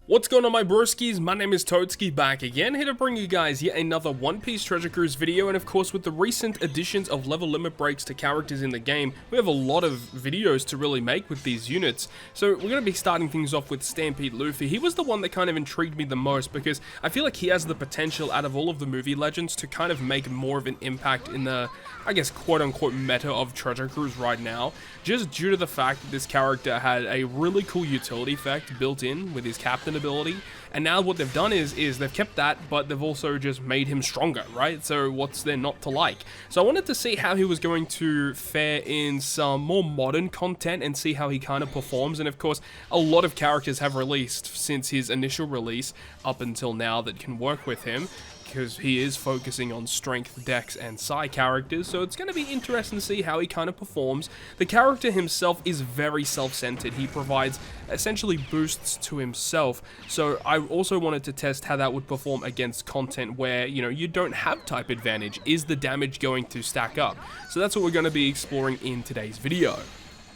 What's going on, my broskiis? My name is Toadskii, back again, here to bring you guys yet another One Piece Treasure Cruise video. And of course, with the recent additions of level limit breaks to characters in the game, we have a lot of videos to really make with these units. So we're going to be starting things off with Stampede Luffy. He was the one that kind of intrigued me the most because I feel like he has the potential out of all of the movie legends to kind of make more of an impact in the, I guess, quote-unquote meta of Treasure Cruise right now, just due to the fact that this character had a really cool utility effect built in with his captain ability. And now what they've done is they've kept that, but they've also just made him stronger, right? So what's there not to like? So I wanted to see how he was going to fare in some more modern content and see how he kind of performs. And of course, a lot of characters have released since his initial release up until now that can work with him, because he is focusing on strength, dex, and psi characters, so it's going to be interesting to see how he kind of performs. The character himself is very self-centered. He provides essentially boosts to himself, so I also wanted to test how that would perform against content where, you know, you don't have type advantage. Is the damage going to stack up? So that's what we're going to be exploring in today's video.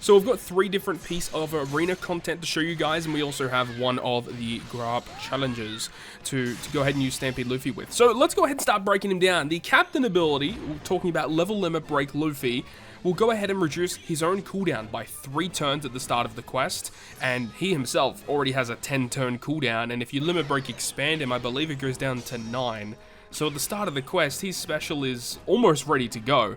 So we've got 3 different pieces of arena content to show you guys, and we also have one of the grab challenges to go ahead and use Stampede Luffy with. So let's go ahead and start breaking him down. The captain ability, we're talking about level limit break Luffy, will go ahead and reduce his own cooldown by 3 turns at the start of the quest, and he himself already has a 10-turn cooldown, and if you limit break expand him, I believe it goes down to 9. So at the start of the quest, his special is almost ready to go.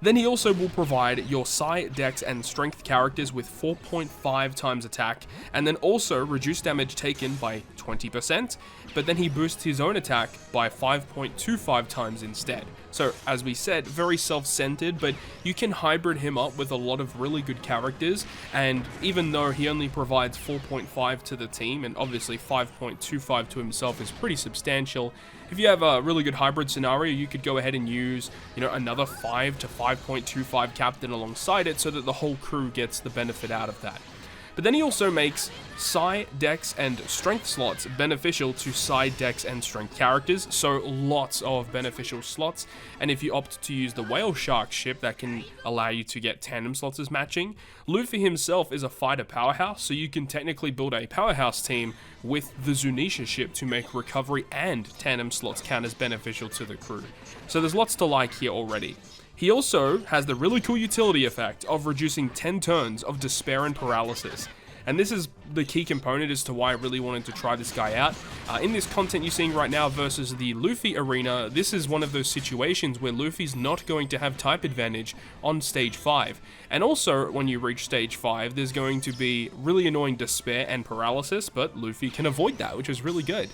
Then he also will provide your psi, dex, and strength characters with 4.5 times attack, and then also reduce damage taken by 20%, but then he boosts his own attack by 5.25 times instead. So, as we said, very self-centered, but you can hybrid him up with a lot of really good characters, and even though he only provides 4.5 to the team, and obviously 5.25 to himself is pretty substantial, if you have a really good hybrid scenario, you could go ahead and use, you know, another 5 to 5.25 captain alongside it so that the whole crew gets the benefit out of that. But then he also makes psi, dex, and strength slots beneficial to psi, dex, and strength characters, so lots of beneficial slots. And if you opt to use the whale shark ship, that can allow you to get tandem slots as matching. Luffy himself is a fighter powerhouse, so you can technically build a powerhouse team with the Zunisha ship to make recovery and tandem slots count as beneficial to the crew. So there's lots to like here already. He also has the really cool utility effect of reducing 10 turns of despair and paralysis. And this is the key component as to why I really wanted to try this guy out. In this content you're seeing right now versus the Luffy arena, this is one of those situations where Luffy's not going to have type advantage on stage 5. And also, when you reach stage 5, there's going to be really annoying despair and paralysis, but Luffy can avoid that, which is really good.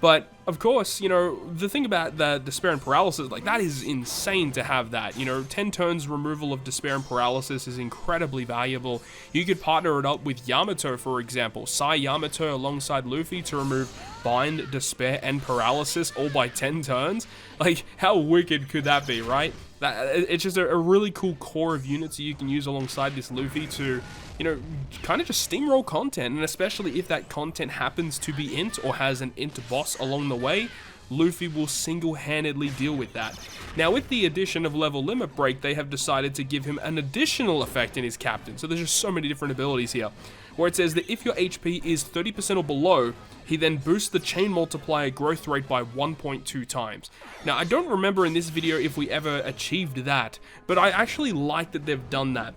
But, of course, you know, the thing about the despair and paralysis, like, that is insane to have that. You know, 10 turns removal of despair and paralysis is incredibly valuable. You could partner it up with Yamato, for example. Psi Yamato alongside Luffy to remove bind, despair, and paralysis all by 10 turns. Like, how wicked could that be, right? It's just a really cool core of units that you can use alongside this Luffy to, you know, kind of just steamroll content, and especially if that content happens to be int or has an int boss along the way, Luffy will single-handedly deal with that. Now, with the addition of level limit break, they have decided to give him an additional effect in his captain, so there's just so many different abilities here, where it says that if your HP is 30% or below, he then boosts the chain multiplier growth rate by 1.2 times. Now, I don't remember in this video if we ever achieved that, but I actually like that they've done that.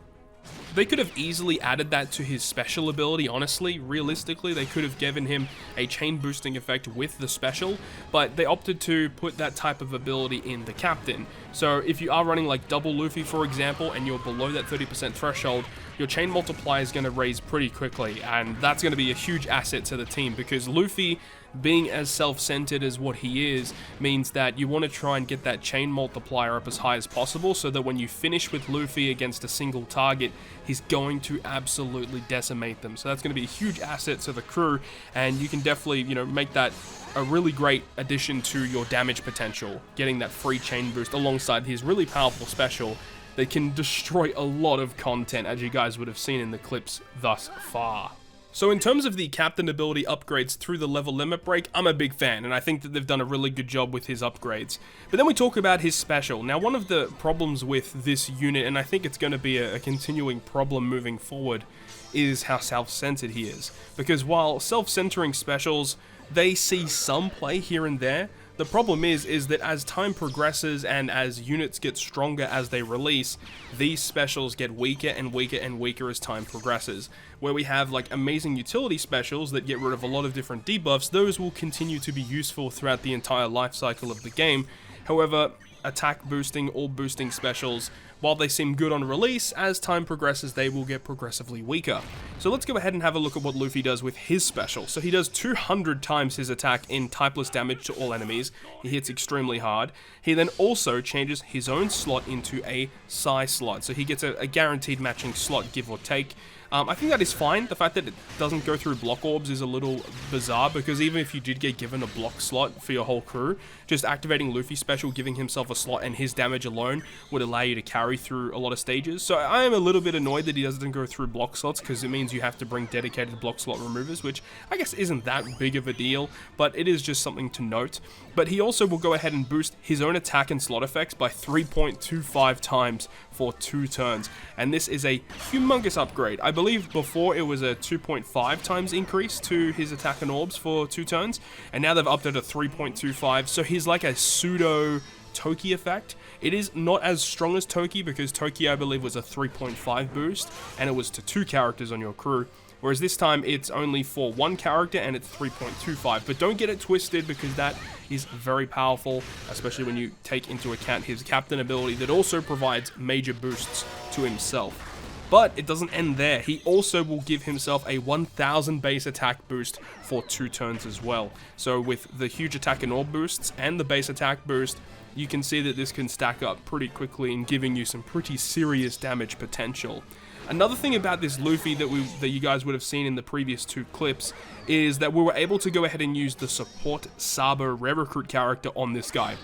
They could have easily added that to his special ability, honestly. Realistically, they could have given him a chain boosting effect with the special, but they opted to put that type of ability in the captain. So if you are running like double Luffy, for example, and you're below that 30% threshold, your chain multiplier is going to raise pretty quickly, and that's going to be a huge asset to the team, because Luffy, being as self-centered as what he is, means that you want to try and get that chain multiplier up as high as possible, so that when you finish with Luffy against a single target, he's going to absolutely decimate them. So that's going to be a huge asset to the crew, and you can definitely, you know, make that a really great addition to your damage potential, getting that free chain boost alongside his really powerful special that can destroy a lot of content, as you guys would have seen in the clips thus far. So in terms of the captain ability upgrades through the level limit break, I'm a big fan, and I think that they've done a really good job with his upgrades. But then we talk about his special. Now, one of the problems with this unit, and I think it's going to be a continuing problem moving forward, is how self-centered he is. Because while self-centering specials, they see some play here and there, the problem is that as time progresses and as units get stronger as they release, these specials get weaker and weaker and weaker as time progresses. Where we have like amazing utility specials that get rid of a lot of different debuffs, those will continue to be useful throughout the entire life cycle of the game. However, attack boosting or boosting specials, while they seem good on release, as time progresses they will get progressively weaker. So let's go ahead and have a look at what Luffy does with his special. So he does 200 times his attack in typeless damage to all enemies. He hits extremely hard. He then also changes his own slot into a psi slot, so he gets a guaranteed matching slot, give or take. I think that is fine. The fact that it doesn't go through block orbs is a little bizarre, because even if you did get given a block slot for your whole crew, just activating Luffy's special, giving himself a slot, and his damage alone would allow you to carry through a lot of stages. So I am a little bit annoyed that he doesn't go through block slots, because it means you have to bring dedicated block slot removers, which I guess isn't that big of a deal, but it is just something to note. But he also will go ahead and boost his own attack and slot effects by 3.25 times for 2 turns, and this is a humongous upgrade. I believe before it was a 2.5 times increase to his attack and orbs for 2 turns, and now they've upped it to 3.25, so he's like a pseudo Toki effect. It is not as strong as Toki, because Toki I believe was a 3.5 boost, and it was to 2 characters on your crew. Whereas this time it's only for 1 character and it's 3.25. But don't get it twisted, because that is very powerful, especially when you take into account his captain ability that also provides major boosts to himself. But it doesn't end there. He also will give himself a 1000 base attack boost for 2 turns as well. So with the huge attack and orb boosts and the base attack boost, you can see that this can stack up pretty quickly in giving you some pretty serious damage potential. Another thing about this Luffy that you guys would have seen in the previous 2 clips is that we were able to go ahead and use the support Sabo rare recruit character on this guy.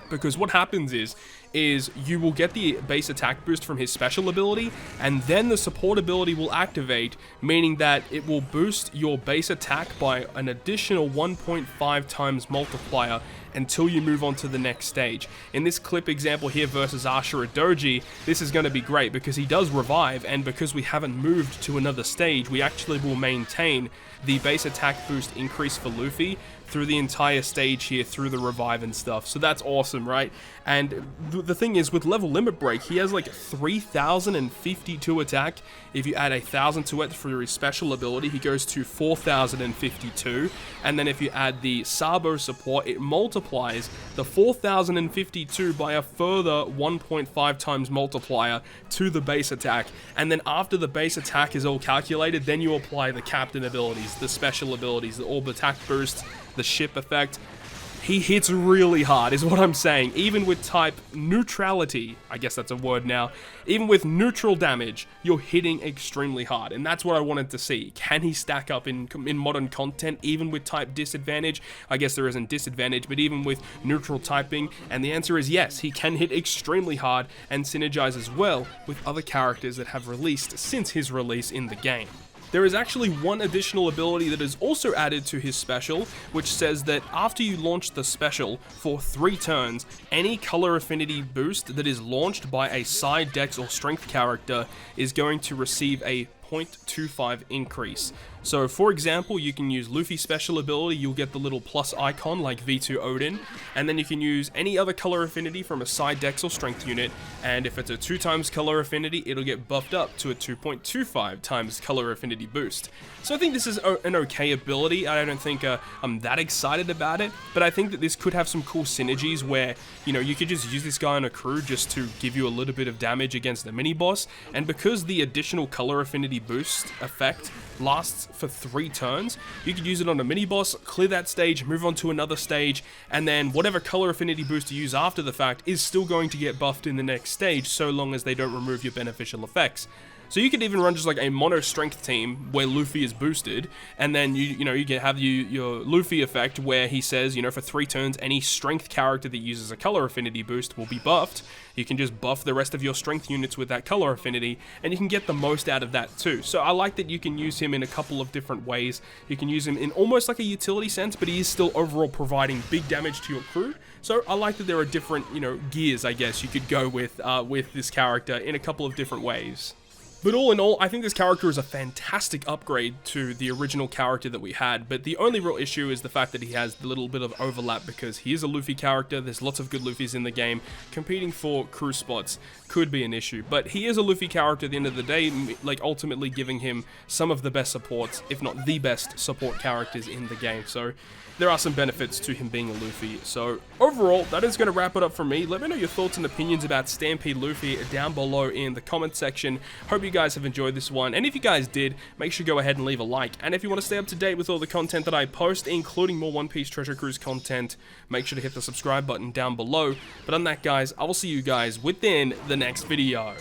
Because what happens is you will get the base attack boost from his special ability, and then the support ability will activate, meaning that it will boost your base attack by an additional 1.5 times multiplier until you move on to the next stage. In this clip example here versus Ashura Doji, this is going to be great because he does revive, and because we haven't moved to another stage, we actually will maintain the base attack boost increase for Luffy through the entire stage here, through the revive and stuff. So that's awesome, right? And the thing is, with level limit break, he has like 3052 attack. If you add 1000 to it for his special ability, he goes to 4052. And then if you add the Sabo support, it multiplies the 4052 by a further 1.5 times multiplier to the base attack. And then after the base attack is all calculated, then you apply the captain abilities, the special abilities, the orb attack boost, the ship effect. He hits really hard, is what I'm saying. Even with type neutrality, I guess that's a word now, even with neutral damage, you're hitting extremely hard, and that's what I wanted to see. Can he stack up in modern content, even with type disadvantage? I guess there isn't disadvantage, but even with neutral typing, and the answer is yes, he can hit extremely hard and synergize as well with other characters that have released since his release in the game. There is actually one additional ability that is also added to his special, which says that after you launch the special for 3 turns, any color affinity boost that is launched by a side dex or strength character is going to receive a 0.25 increase. So for example, you can use Luffy's special ability, you'll get the little plus icon like V2 Odin, and then you can use any other color affinity from a side dex or strength unit, and if it's a 2 times color affinity, it'll get buffed up to a 2.25 times color affinity boost. So I think this is an okay ability. I don't think I'm that excited about it, but I think that this could have some cool synergies where, you know, you could just use this guy on a crew just to give you a little bit of damage against the mini boss, and because the additional color affinity boost effect lasts for 3 turns, you could use it on a mini boss, clear that stage, move on to another stage, and then whatever color affinity boost you use after the fact is still going to get buffed in the next stage, so long as they don't remove your beneficial effects. So you could even run just like a mono strength team where Luffy is boosted, and then you can have your Luffy effect where he says, for 3 turns, any strength character that uses a color affinity boost will be buffed. You can just buff the rest of your strength units with that color affinity, and you can get the most out of that too. So I like that you can use him in a couple of different ways. You can use him in almost like a utility sense, but he is still overall providing big damage to your crew. So I like that there are different, gears, I guess, you could go with this character in a couple of different ways. But all in all, I think this character is a fantastic upgrade to the original character that we had, but the only real issue is the fact that he has the little bit of overlap because he is a Luffy character, there's lots of good Luffys in the game, competing for crew spots could be an issue, but he is a Luffy character at the end of the day, like ultimately giving him some of the best supports, if not the best support characters in the game, so there are some benefits to him being a Luffy. So overall, that is going to wrap it up for me. Let me know your thoughts and opinions about Stampede Luffy down below in the comment section. Hope you guys have enjoyed this one, and if you guys did, make sure to go ahead and leave a like. And if you want to stay up to date with all the content that I post, including more One Piece Treasure Cruise content, make sure to hit the subscribe button down below. But on that, guys, I will see you guys within the next video.